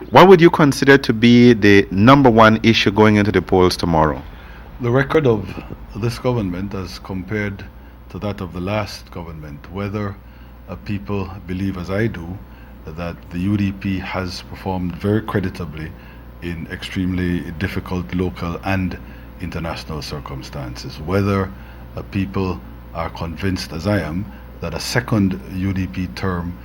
What would you consider to be the number one issue going into the polls tomorrow? The record of this government as compared to that of the last government, whether people believe as I do that the UDP has performed very creditably in extremely difficult local and international circumstances, whether people are convinced as I am that a second UDP term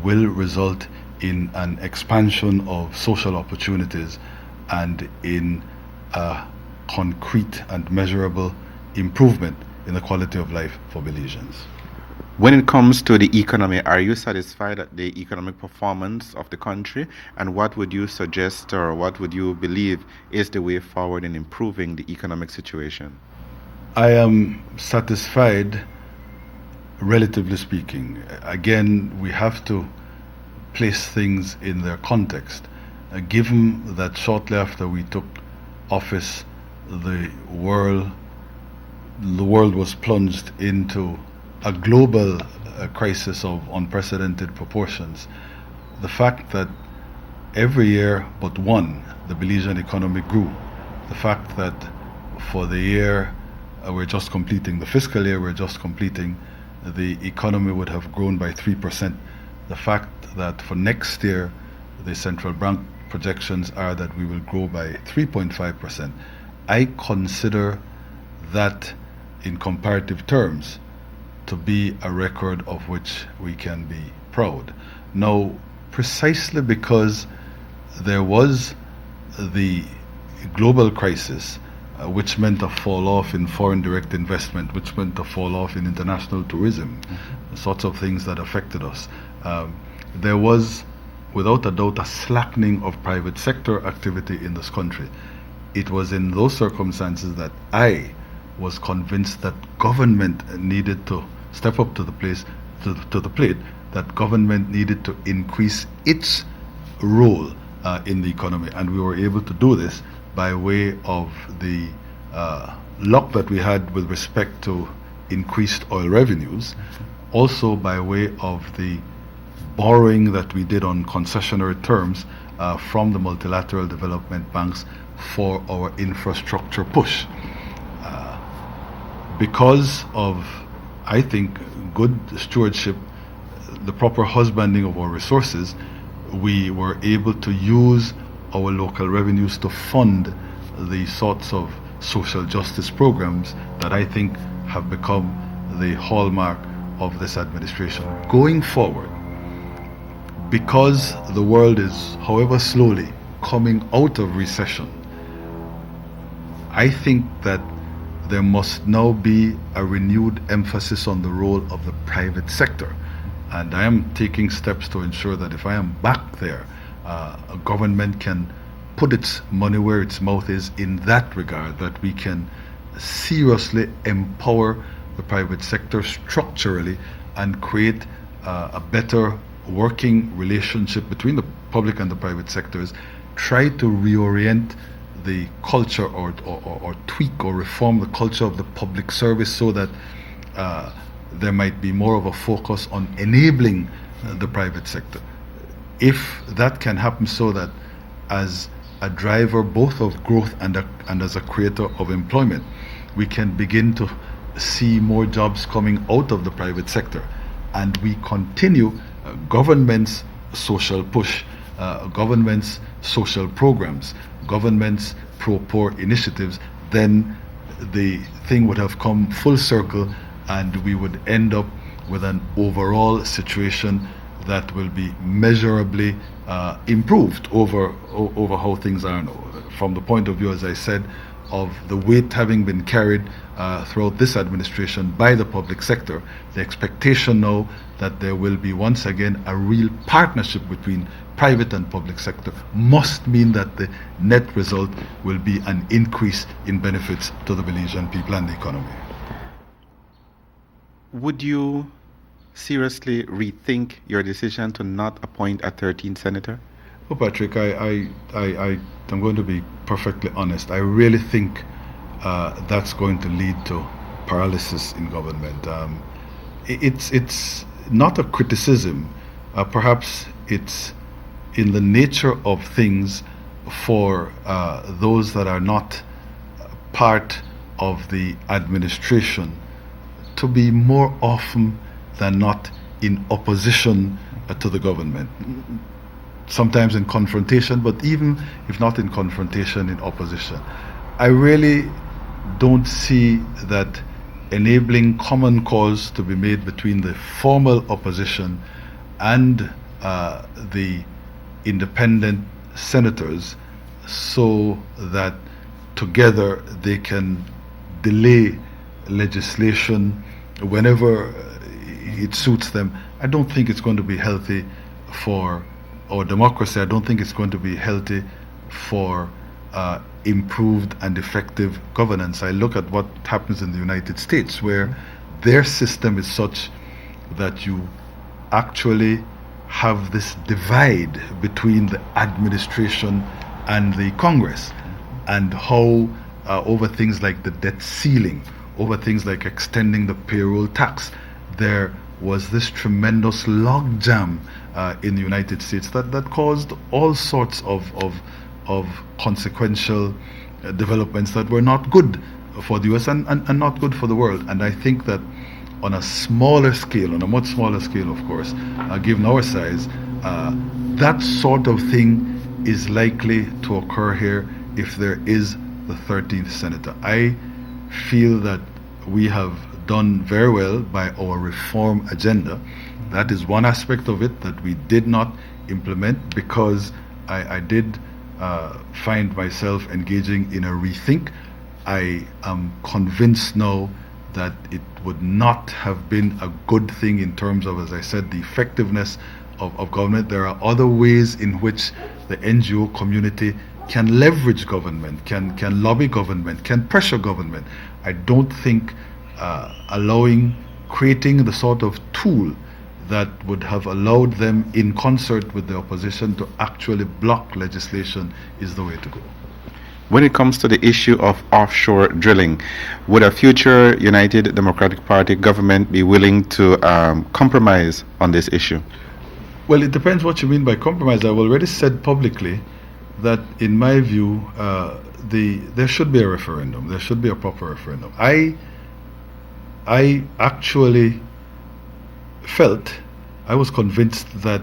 will result in an expansion of social opportunities and in a concrete and measurable improvement in the quality of life for Belizeans. When it comes to the economy, are you satisfied at the economic performance of the country? And what would you suggest or what would you believe is the way forward in improving the economic situation? I am satisfied, relatively speaking. Again, we have to place things in their context. Given that shortly after we took office, the world was plunged into a global crisis of unprecedented proportions. The fact that every year but one, the Belizean economy grew. The fact that for the year we're just completing, the fiscal year we're just completing, the economy would have grown by 3%. The fact that for next year, the central bank projections are that we will grow by 3.5%. I consider that in comparative terms to be a record of which we can be proud. Now, precisely because there was the global crisis, which meant a fall off in foreign direct investment, which meant a fall off in international tourism, sorts of things that affected us. There was, without a doubt, a slackening of private sector activity in this country. It was in those circumstances that I was convinced that government needed to step up to the plate, that government needed to increase its role in the economy, and we were able to do this by way of the luck that we had with respect to increased oil revenues, also by way of the borrowing that we did on concessionary terms from the multilateral development banks for our infrastructure push. Because of, I think, good stewardship, the proper husbanding of our resources, we were able to use our local revenues to fund the sorts of social justice programs that I think have become the hallmark of this administration. Going forward, because the world is, however slowly, coming out of recession, I think that there must now be a renewed emphasis on the role of the private sector. And I am taking steps to ensure that if I am back there, a government can put its money where its mouth is in that regard, that we can seriously empower the private sector structurally and create a better working relationship between the public and the private sectors, try to reorient the culture or tweak or reform the culture of the public service so that there might be more of a focus on enabling the private sector. If that can happen so that as a driver both of growth and as a creator of employment, we can begin to see more jobs coming out of the private sector, and we continue government's social push, government's social programs, government's pro-poor initiatives, then the thing would have come full circle and we would end up with an overall situation that will be measurably improved over how things are now. From the point of view, as I said, of the weight having been carried throughout this administration by the public sector, the expectation now that there will be once again a real partnership between private and public sector must mean that the net result will be an increase in benefits to the Belizean people and the economy. Would you seriously rethink your decision to not appoint a 13th senator? Oh, Patrick, I'm going to be perfectly honest. I really think that's going to lead to paralysis in government. It's not a criticism. Perhaps it's in the nature of things for those that are not part of the administration to be more often than not in opposition to the government. Sometimes in confrontation, but even if not in confrontation, in opposition. I really don't see that enabling common cause to be made between the formal opposition and the independent senators so that together they can delay legislation whenever it suits them. I don't think it's going to be healthy for our democracy. I don't think it's going to be healthy for improved and effective governance. I look at what happens in the United States, where their system is such that you actually have this divide between the administration and the Congress, and how over things like the debt ceiling, over things like extending the payroll tax, there was this tremendous logjam in the United States that caused all sorts of consequential developments that were not good for the US and not good for the world. And I think that on a smaller scale, on a much smaller scale, of course, given our size, that sort of thing is likely to occur here if there is the 13th senator. I feel that we have done very well by our reform agenda. That is one aspect of it that we did not implement because I did find myself engaging in a rethink. I am convinced now that it would not have been a good thing in terms of, as I said, the effectiveness of government. There are other ways in which the NGO community can leverage government, can lobby government, can pressure government. I don't think creating the sort of tool that would have allowed them in concert with the opposition to actually block legislation is the way to go. When it comes to the issue of offshore drilling, would a future United Democratic Party government be willing to compromise on this issue? Well, it depends what you mean by compromise. I've already said publicly that, in my view, there should be a referendum. There should be a proper referendum. I actually I was convinced that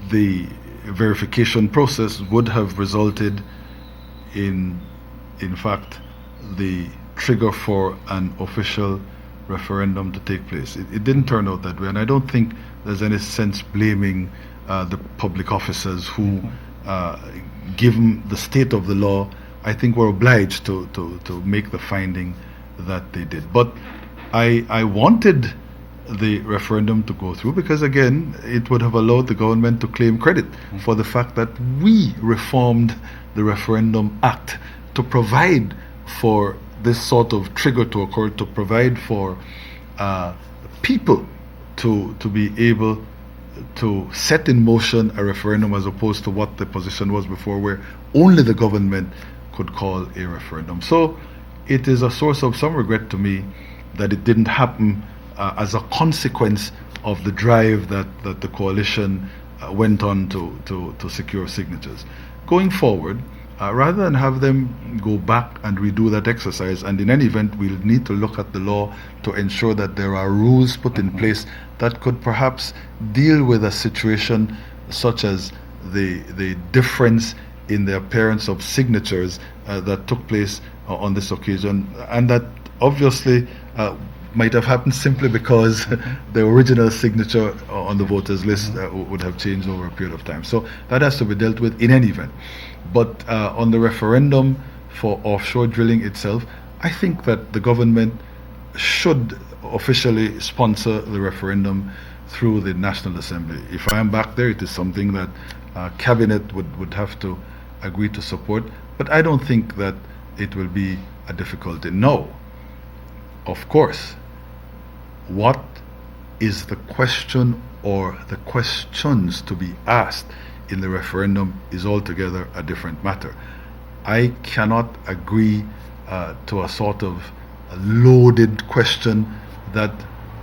the verification process would have resulted in fact, the trigger for an official referendum to take place. It didn't turn out that way, and I don't think there's any sense blaming the public officers who, given the state of the law, I think were obliged to make the finding that they did. But I wanted the referendum to go through because, again, it would have allowed the government to claim credit for the fact that we reformed the Referendum Act to provide for this sort of trigger to occur, to provide for people to be able to set in motion a referendum, as opposed to what the position was before, where only the government could call a referendum. So it is a source of some regret to me that it didn't happen as a consequence of the drive that the coalition went on to secure signatures. Going forward, rather than have them go back and redo that exercise, and in any event, we'll need to look at the law to ensure that there are rules put in place that could perhaps deal with a situation such as the difference in the appearance of signatures that took place on this occasion, and that obviously might have happened simply because the original signature on the voters list would have changed over a period of time. So that has to be dealt with in any event. But on the referendum for offshore drilling itself, I think that the government should officially sponsor the referendum through the National Assembly. If I am back there, it is something that Cabinet would have to agree to support. But I don't think that it will be a difficulty. No. Of course, what is the question or the questions to be asked in the referendum is altogether a different matter. I cannot agree to a sort of loaded question that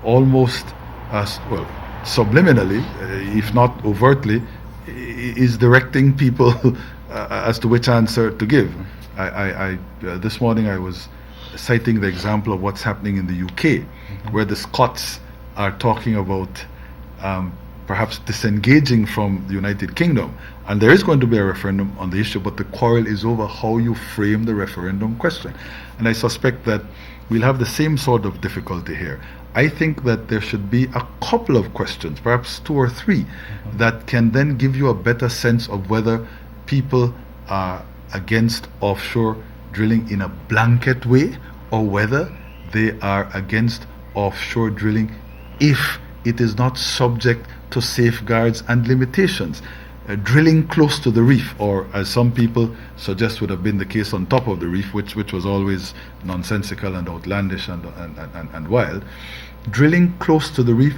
almost, subliminally, if not overtly, is directing people as to which answer to give. This morning I was citing the example of what's happening in the UK, where the Scots are talking about perhaps disengaging from the United Kingdom. And there is going to be a referendum on the issue, but the quarrel is over how you frame the referendum question. And I suspect that we'll have the same sort of difficulty here. I think that there should be a couple of questions, perhaps 2 or 3, that can then give you a better sense of whether people are against offshore drilling in a blanket way, or whether they are against offshore drilling if it is not subject to safeguards and limitations. Drilling close to the reef, or as some people suggest would have been the case on top of the reef, which was always nonsensical and outlandish and wild. Drilling close to the reef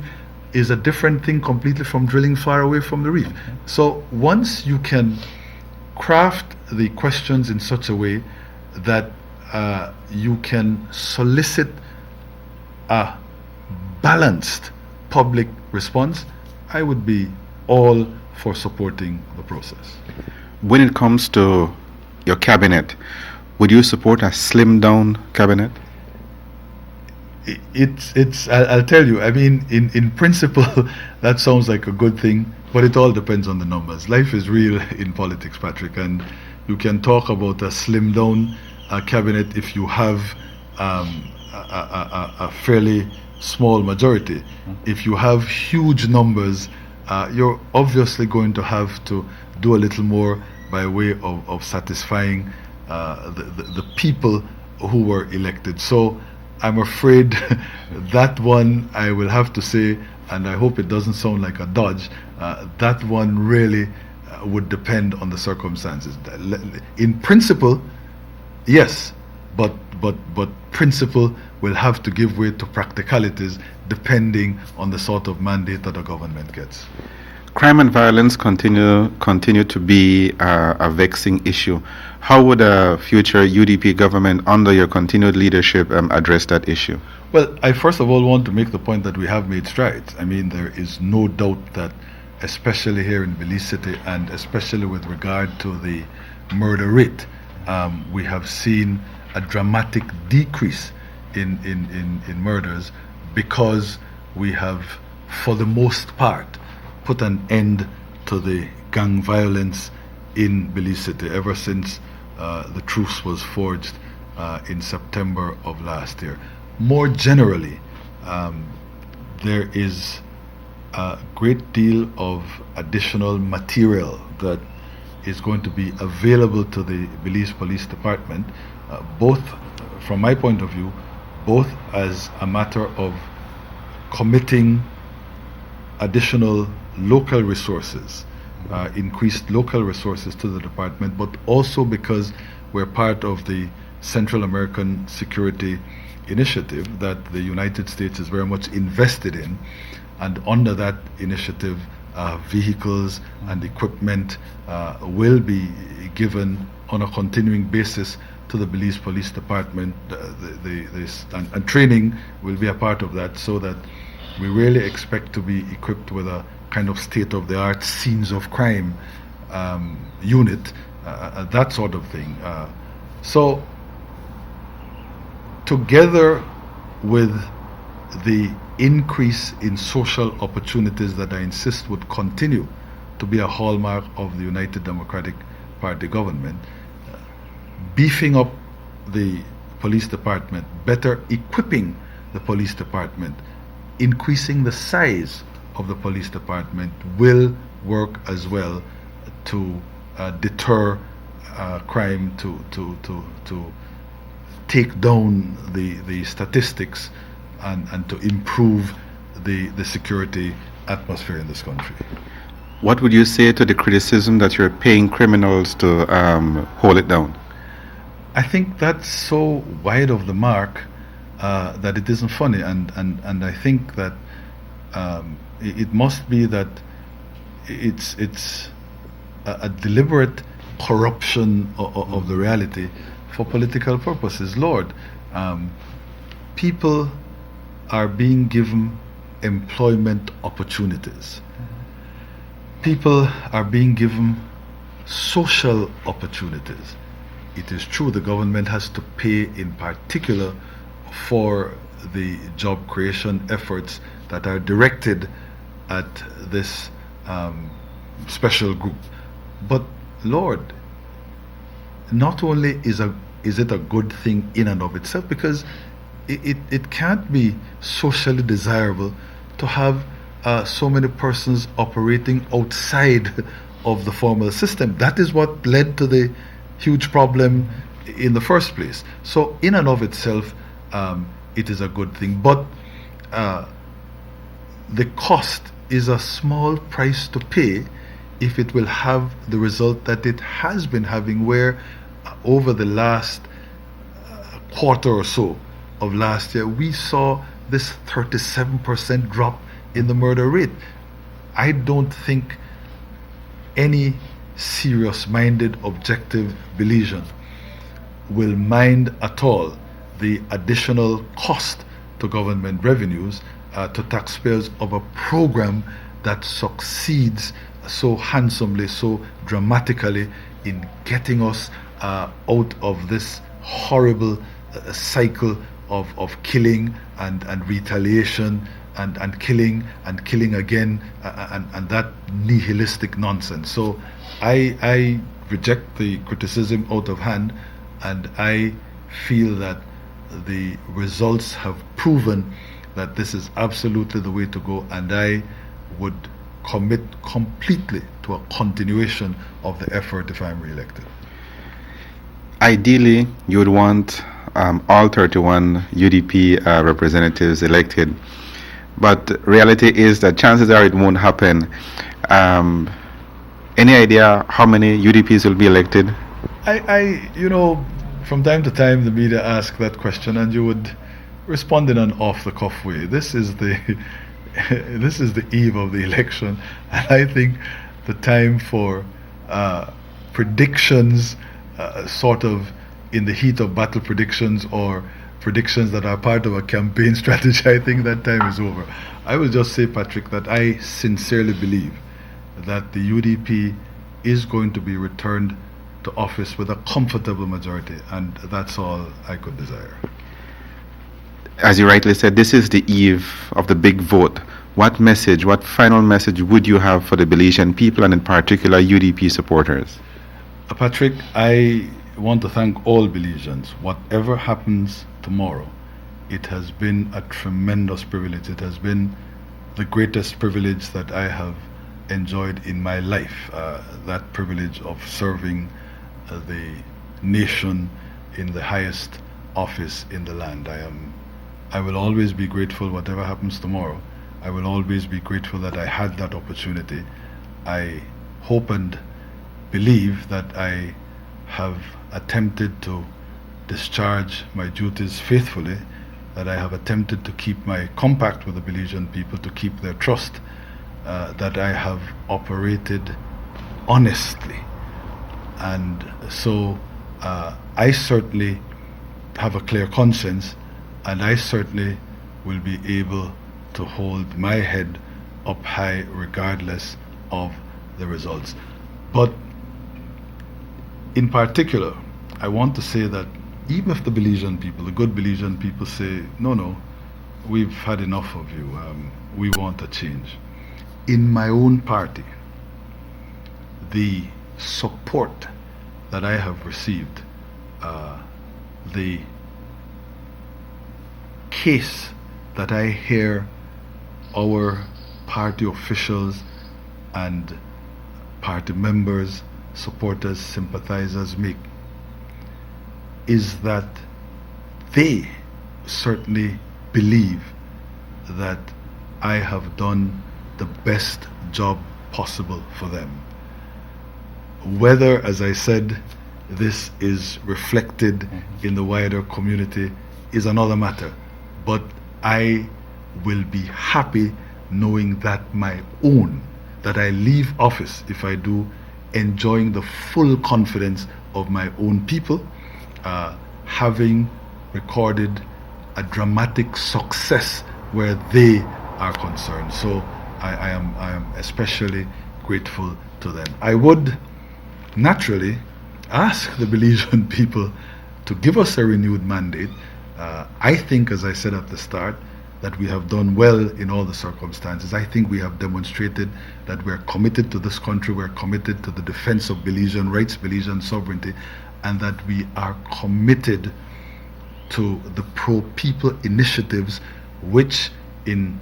is a different thing completely from drilling far away from the reef. So once you can craft the questions in such a way that you can solicit a balanced public response, I would be all for supporting the process. When it comes to your cabinet, would you support a slimmed down cabinet? I'll tell you, I mean, in principle, that sounds like a good thing, but it all depends on the numbers. Life is real in politics, Patrick, and you can talk about a slimmed down cabinet if you have a fairly small majority. If you have huge numbers, you're obviously going to have to do a little more by way of satisfying the people who were elected. So I'm afraid that one, I will have to say, and I hope it doesn't sound like a dodge, that one really would depend on the circumstances. In principle, yes, but principle will have to give way to practicalities depending on the sort of mandate that the government gets. Crime and violence continue to be a vexing issue. How would a future UDP government under your continued leadership address that issue? Well, I first of all want to make the point that we have made strides. I mean, there is no doubt that, especially here in Belize City, and especially with regard to the murder rate, we have seen a dramatic decrease in murders, because we have, for the most part, put an end to the gang violence in Belize City ever since the truce was forged in September of last year. More generally, there is a great deal of additional material that is going to be available to the Belize Police Department, both, from my point of view, both as a matter of committing additional local resources, increased local resources to the department, but also because we're part of the Central American Security Initiative that the United States is very much invested in, and under that initiative, vehicles and equipment will be given on a continuing basis to the Belize Police Department, and training will be a part of that, so that we really expect to be equipped with a kind of state-of-the-art scenes of crime unit, that sort of thing. So, together with the increase in social opportunities that I insist would continue to be a hallmark of the United Democratic Party government, beefing up the police department, better equipping the police department, increasing the size of the police department will work as well to deter crime, to take down the statistics, and to improve the security atmosphere in this country. What would you say to the criticism that you're paying criminals to hold it down? I think that's so wide of the mark that it isn't funny, and I think that it must be that it's a deliberate corruption of the reality for political purposes. Lord, people are being given employment opportunities. people are being given social opportunities. It is true the government has to pay in particular for the job creation efforts that are directed at this special group. But Lord, not only is it a good thing in and of itself, because it can't be socially desirable to have so many persons operating outside of the formal system. That is what led to the huge problem in the first place. So in and of itself, it is a good thing. But the cost is a small price to pay if it will have the result that it has been having, where over the last quarter or so of last year, we saw this 37% drop in the murder rate. I don't think any serious-minded, objective Belizean will mind at all the additional cost to government revenues, to taxpayers, of a program that succeeds so handsomely, so dramatically in getting us out of this horrible cycle of killing and retaliation and killing again, and that nihilistic nonsense. So I reject the criticism out of hand, and I feel that the results have proven that this is absolutely the way to go, and I would commit completely to a continuation of the effort if I'm re-elected. Ideally, you would want all 31 UDP representatives elected, but reality is that chances are it won't happen. Any idea how many UDPs will be elected? From time to time the media ask that question, and you would respond in an off-the-cuff way. This is the eve of the election, and I think the time for predictions, sort of in the heat of battle predictions, or predictions that are part of a campaign strategy, I think that time is over. I will just say, Patrick, that I sincerely believe that the UDP is going to be returned to office with a comfortable majority, and that's all I could desire. As you rightly said, this is the eve of the big vote. What final message would you have for the Belizean people, and in particular UDP supporters? Patrick, I want to thank all Belizeans. Whatever happens tomorrow, it has been a tremendous privilege. It has been the greatest privilege that I have enjoyed in my life, that privilege of serving the nation in the highest office in the land. I will always be grateful whatever happens tomorrow. I will always be grateful that I had that opportunity. I hope and believe that I have attempted to discharge my duties faithfully, that I have attempted to keep my compact with the Belizean people, to keep their trust, that I have operated honestly. And so I certainly have a clear conscience, and I certainly will be able to hold my head up high regardless of the results. But in particular, I want to say that even if the Belizean people, the good Belizean people, say, no, we've had enough of you, we want a change. In my own party, the support that I have received, the case that I hear our party officials and party members, supporters, sympathizers make, is that they certainly believe that I have done the best job possible for them. Whether, as I said, this is reflected in the wider community is another matter. But I will be happy knowing that that I leave office, if I do, enjoying the full confidence of my own people, having recorded a dramatic success where they are concerned. So I am especially grateful to them. I would naturally ask the Belizean people to give us a renewed mandate. I think, as I said at the start, that we have done well in all the circumstances. I think we have demonstrated that we're committed to this country, we're committed to the defense of Belizean rights, Belizean sovereignty, and that we are committed to the pro-people initiatives which, in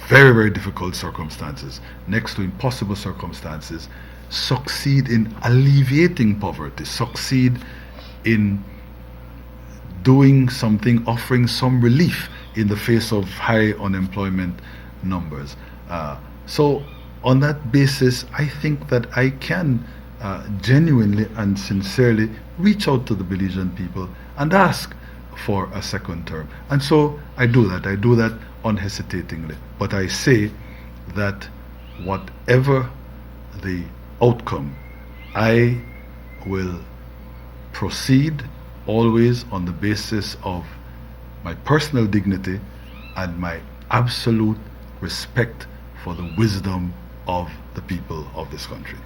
very, very difficult circumstances, next to impossible circumstances, succeed in alleviating poverty, succeed in doing something, offering some relief in the face of high unemployment numbers. So on that basis, I think that I can genuinely and sincerely reach out to the Belizean people and ask for a second term. And so I do that unhesitatingly. But I say that whatever the outcome, I will proceed always on the basis of my personal dignity and my absolute respect for the wisdom of the people of this country.